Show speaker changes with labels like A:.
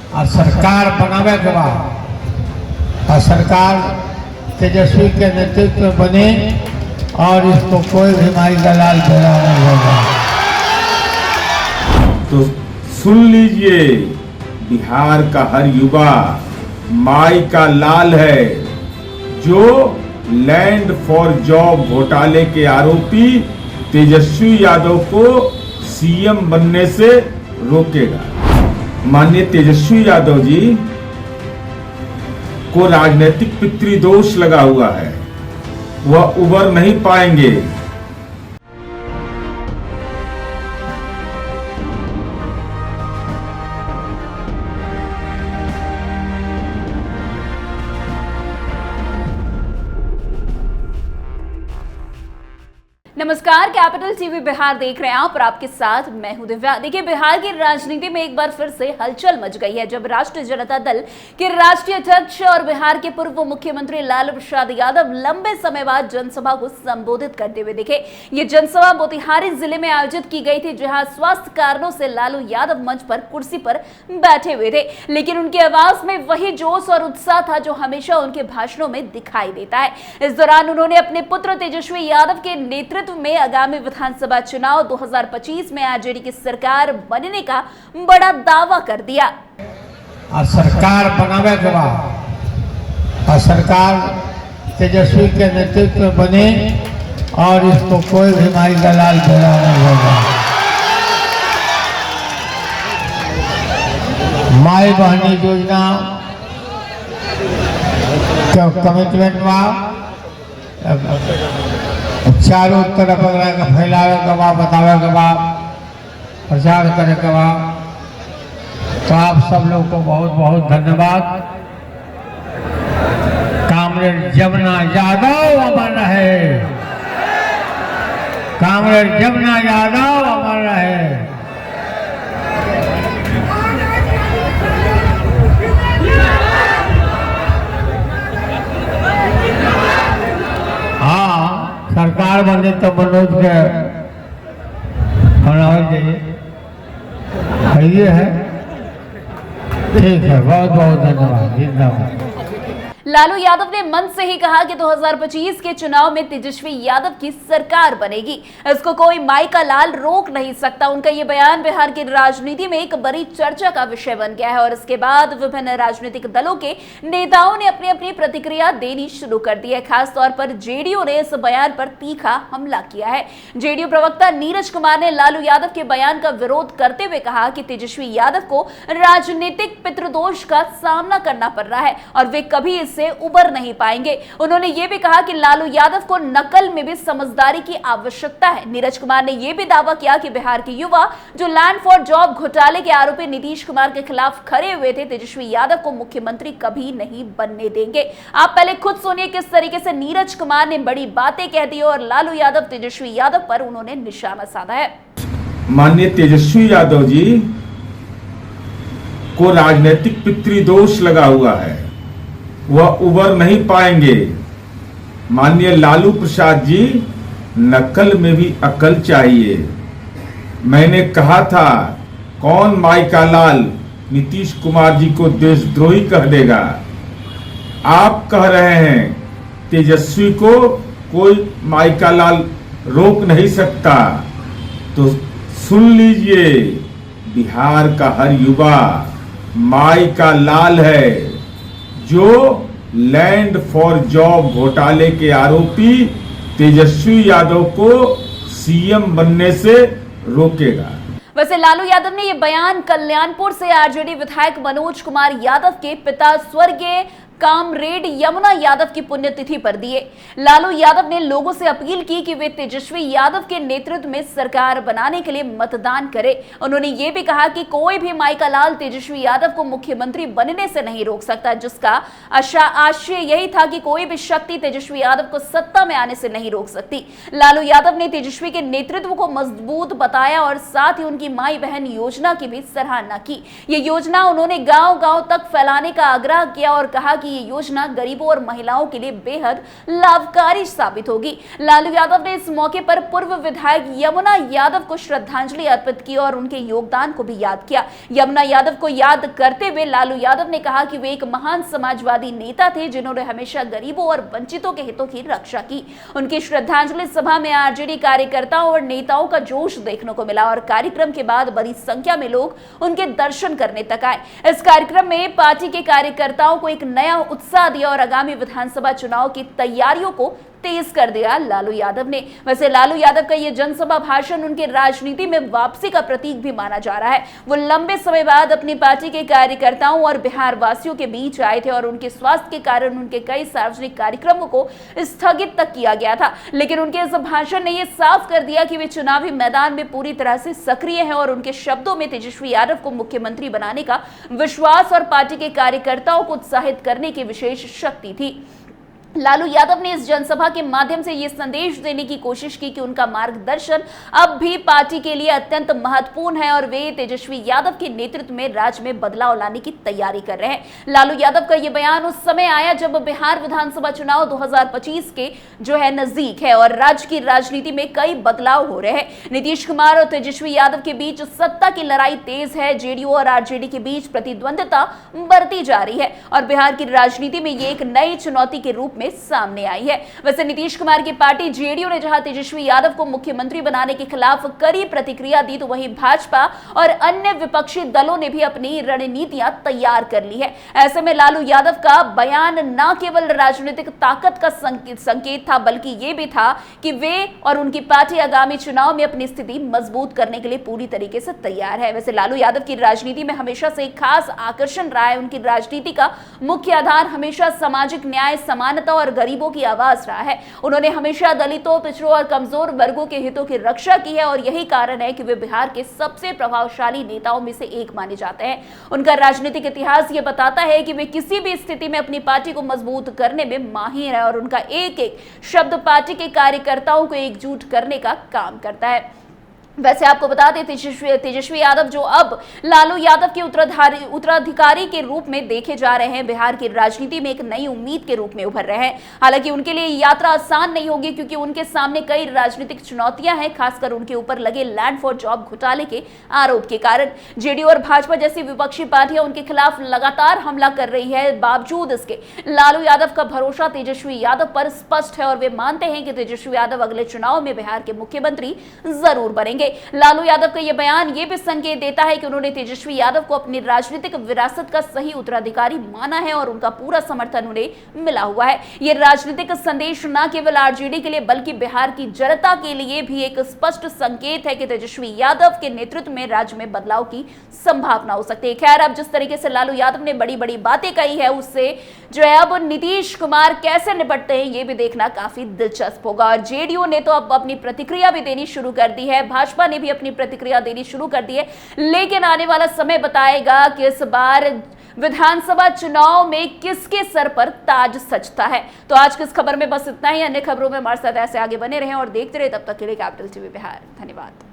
A: और सरकार बनावे के बाद और सरकार तेजस्वी के नेतृत्व में बने और इसको कोई भी माई दलाल बेड़ा नहीं होगा।
B: तो सुन लीजिए, बिहार का हर युवा माई का लाल है, जो लैंड फॉर जॉब घोटाले के आरोपी तेजस्वी यादव को सीएम बनने से रोकेगा। माननीय तेजस्वी यादव जी को राजनीतिक पितृदोष लगा हुआ है, वह उबर नहीं पाएंगे।
C: नमस्कार, कैपिटल टीवी बिहार देख रहे हैं आप और आपके साथ मैं हूं दिव्या। देखिए, बिहार की राजनीति में एक बार फिर से हलचल मच गई है जब राष्ट्रीय जनता दल के राष्ट्रीय अध्यक्ष और बिहार के पूर्व मुख्यमंत्री लालू प्रसाद यादव लंबे समय बाद जनसभा को संबोधित करते हुए दिखे। ये जनसभा मोतिहारी जिले में आयोजित की गई थी, जहां स्वास्थ्य कारणों से लालू यादव मंच पर कुर्सी पर बैठे हुए थे, लेकिन उनकी आवाज में वही जोश और उत्साह था जो हमेशा उनके भाषणों में दिखाई देता है। इस दौरान उन्होंने अपने पुत्र तेजस्वी यादव के नेतृत्व में आगामी विधानसभा चुनाव 2025 में आरजेडी की सरकार बनने का बड़ा दावा कर दिया।
A: और सरकार बनावे के बाद और सरकार तेजस्वी के नेतृत्व में बने और इसको कोई भी माई दलाल बेड़ा नहीं होगा। माई बहनी योजना कमिटमेंट में चारों तरफ का फैलावे के बाद, बतावे के बाद, प्रचार करे के बाद, तो आप सब लोग को बहुत बहुत धन्यवाद। कामरेड जमुना यादव अमर रहे, कामरेड जमुना यादव अमर रहे। सरकार बने तो मनोज के बनावे चाहिए, है ठीक है, बहुत बहुत धन्यवाद, जिंदाबाद।
C: लालू यादव ने मन से ही कहा कि 2025 के चुनाव में तेजस्वी यादव की सरकार बनेगी, इसको कोई माई का लाल रोक नहीं सकता। उनका ये बयान बिहार की राजनीति में एक बड़ी चर्चा का विषय बन गया है और इसके बाद विभिन्न राजनीतिक दलों के नेताओं ने अपनी अपनी प्रतिक्रिया देनी शुरू कर दी है। खासतौर पर जेडीयू ने इस बयान पर तीखा हमला किया है। जेडीयू प्रवक्ता नीरज कुमार ने लालू यादव के बयान का विरोध करते हुए कहा कि तेजस्वी यादव को राजनीतिक पितृदोष का सामना करना पड़ रहा है और वे कभी से उबर नहीं पाएंगे। उन्होंने यह भी कहा कि लालू यादव को नकल में भी समझदारी की आवश्यकता है। नीरज कुमार ने यह भी दावा किया कि बिहार के युवा जो लैंड फॉर जॉब घोटाले के आरोपी नीतीश कुमार के खिलाफ खड़े हुए थे, तेजस्वी यादव को मुख्यमंत्री कभी नहीं बनने देंगे। आप पहले खुद सुनिए किस तरीके से नीरज कुमार ने बड़ी बातें कह दी और लालू यादव तेजस्वी यादव पर उन्होंने निशाना साधा है।
B: माननीय तेजस्वी यादव जी को राजनीतिक पितृदोष लगा हुआ है, वह उबर नहीं पाएंगे। माननीय लालू प्रसाद जी, नकल में भी अकल चाहिए। मैंने कहा था, कौन माई का लाल नीतीश कुमार जी को देशद्रोही कह देगा। आप कह रहे हैं तेजस्वी को कोई माई का लाल रोक नहीं सकता। तो सुन लीजिए, बिहार का हर युवा माई का लाल है, जो लैंड फॉर जॉब घोटाले के आरोपी तेजस्वी यादव को सीएम बनने से रोकेगा।
C: वैसे लालू यादव ने यह बयान कल्याणपुर से आरजेडी विधायक मनोज कुमार यादव के पिता स्वर्गीय कामरेड यमुना यादव की पुण्यतिथि पर दिए। लालू यादव ने लोगों से अपील की कि वे तेजस्वी यादव के नेतृत्व में सरकार बनाने के लिए मतदान करें। उन्होंने ये भी कहा कि कोई भी माई का लाल तेजस्वी यादव को मुख्यमंत्री बनने से नहीं रोक सकता, जिसका आशय यही था कि कोई भी शक्ति तेजस्वी यादव को सत्ता में आने से नहीं रोक सकती। लालू यादव ने तेजस्वी के नेतृत्व को मजबूत बताया और साथ ही उनकी माई बहन योजना की भी सराहना की। ये योजना उन्होंने गांव-गांव तक फैलाने का आग्रह किया और कहा कि कि ये योजना गरीबों और महिलाओं के लिए बेहद लाभकारी साबित होगी। लालू यादव ने इस मौके पर पूर्व विधायक यमुना यादव को श्रद्धांजलि अर्पित की और उनके योगदान को भी याद किया। यमुना यादव को याद करते हुए लालू यादव ने कहा कि वे एक महान समाजवादी नेता थे जिन्होंने हमेशा गरीबों और वंचितों के हितों की रक्षा की। उनकी श्रद्धांजलि सभा में आरजेडी कार्यकर्ताओं और नेताओं का जोश देखने को मिला और कार्यक्रम के बाद बड़ी संख्या में लोग उनके दर्शन करने तक आए। इस कार्यक्रम में पार्टी के कार्यकर्ताओं को एक नया उत्साह दिया और आगामी विधानसभा चुनाव की तैयारियों को तेज कर दिया लालू यादव ने। वैसे लालू यादव का यह जनसभा भाषण उनके राजनीति में वापसी का प्रतीक भी माना जा रहा है। वो लंबे समय बाद अपनी पार्टी के कार्यकर्ताओं और बिहार वासियों के बीच आए थे और उनके स्वास्थ्य के कारण उनके कई सार्वजनिक कार्यक्रमों को स्थगित तक किया गया था, लेकिन उनके इस भाषण ने यह साफ कर दिया कि वे चुनावी मैदान में पूरी तरह से सक्रिय हैं और उनके शब्दों में तेजस्वी यादव को मुख्यमंत्री बनाने का विश्वास और पार्टी के कार्यकर्ताओं को उत्साहित करने की विशेष शक्ति थी। लालू यादव ने इस जनसभा के माध्यम से यह संदेश देने की कोशिश की कि उनका मार्गदर्शन अब भी पार्टी के लिए अत्यंत महत्वपूर्ण है और वे तेजस्वी यादव के नेतृत्व में राज्य में बदलाव लाने की तैयारी कर रहे हैं। लालू यादव का यह बयान उस समय आया जब बिहार विधानसभा चुनाव 2025 के नजदीक है और राज्य की राजनीति में कई बदलाव हो रहे हैं। नीतीश कुमार और तेजस्वी यादव के बीच सत्ता की लड़ाई तेज है। जेडीयू और आरजेडी के बीच प्रतिद्वंद्विता बढ़ती जा रही है और बिहार की राजनीति में ये एक नई चुनौती के रूप में सामने आई है। वैसे नीतीश कुमार की पार्टी जेडीयू ने जहां तेजस्वी यादव को मुख्यमंत्री बनाने के खिलाफ कड़ी प्रतिक्रिया दी, तो वहीं भाजपा और अन्य विपक्षी दलों ने भी अपनी रणनीतियां तैयार कर ली है। ऐसे में लालू यादव का बयान न केवल राजनीतिक ताकत का संकेत था, बल्कि यह भी था कि वे और उनकी पार्टी आगामी चुनाव में अपनी स्थिति मजबूत करने के लिए पूरी तरीके से तैयार है। वैसे लालू यादव की राजनीति में हमेशा से एक खास आकर्षण रहा है। उनकी राजनीति का मुख्य आधार हमेशा सामाजिक न्याय, समानता और गरीबों की आवाज रहा है। उन्होंने हमेशा दलितों, पिछड़ों और कमजोर वर्गों के हितों की रक्षा की है और यही कारण है कि वे बिहार के सबसे प्रभावशाली नेताओं में से एक माने जाते हैं। उनका राजनीतिक इतिहास यह बताता है कि वे किसी भी स्थिति में अपनी पार्टी को मजबूत करने में माहिर है और उनका एक एक शब्द पार्टी के कार्यकर्ताओं को एकजुट करने का काम करता है। वैसे आपको बता दें, तेजस्वी यादव जो अब लालू यादव के उत्तराधिकारी के रूप में देखे जा रहे हैं, बिहार की राजनीति में एक नई उम्मीद के रूप में उभर रहे हैं। हालांकि उनके लिए यात्रा आसान नहीं होगी क्योंकि उनके सामने कई राजनीतिक चुनौतियां हैं, खासकर उनके ऊपर लगे लैंड फॉर जॉब घोटाले के आरोप के कारण। जेडीयू और भाजपा जैसी विपक्षी पार्टियां उनके खिलाफ लगातार हमला कर रही है। बावजूद इसके लालू यादव का भरोसा तेजस्वी यादव पर स्पष्ट है और वे मानते हैं कि तेजस्वी यादव अगले चुनाव में बिहार के मुख्यमंत्री जरूर बनेंगे। लालू यादव का यह बयान यह भी संकेत देता है कि उन्होंने तेजस्वी यादव को अपनी राजनीतिक विरासत का सही उत्तराधिकारी माना है और उनका पूरा समर्थन उन्हें मिला हुआ है। यह राजनीतिक संदेश न केवल आरजेडी के लिए बल्कि बिहार की जनता के लिए भी एक स्पष्ट संकेत है कि तेजस्वी यादव के नेतृत्व में राज्य में बदलाव की संभावना हो सकती है। खैर, अब जिस तरीके से लालू यादव ने बड़ी बड़ी बातें कही है, उससे अब नीतीश कुमार कैसे निपटते हैं ये भी देखना काफी दिलचस्प होगा। और जेडीयू ने तो अब अपनी प्रतिक्रिया भी देनी शुरू कर दी है, भाजपा ने भी अपनी प्रतिक्रिया देनी शुरू कर दी है, लेकिन आने वाला समय बताएगा कि इस बार विधानसभा चुनाव में किसके सर पर ताज सजता है। तो आज की इस खबर में बस इतना ही। अन्य खबरों में हमारे साथ ऐसे आगे बने रहें और देखते रहे। तब तक के लिए कैपिटल टीवी बिहार। धन्यवाद।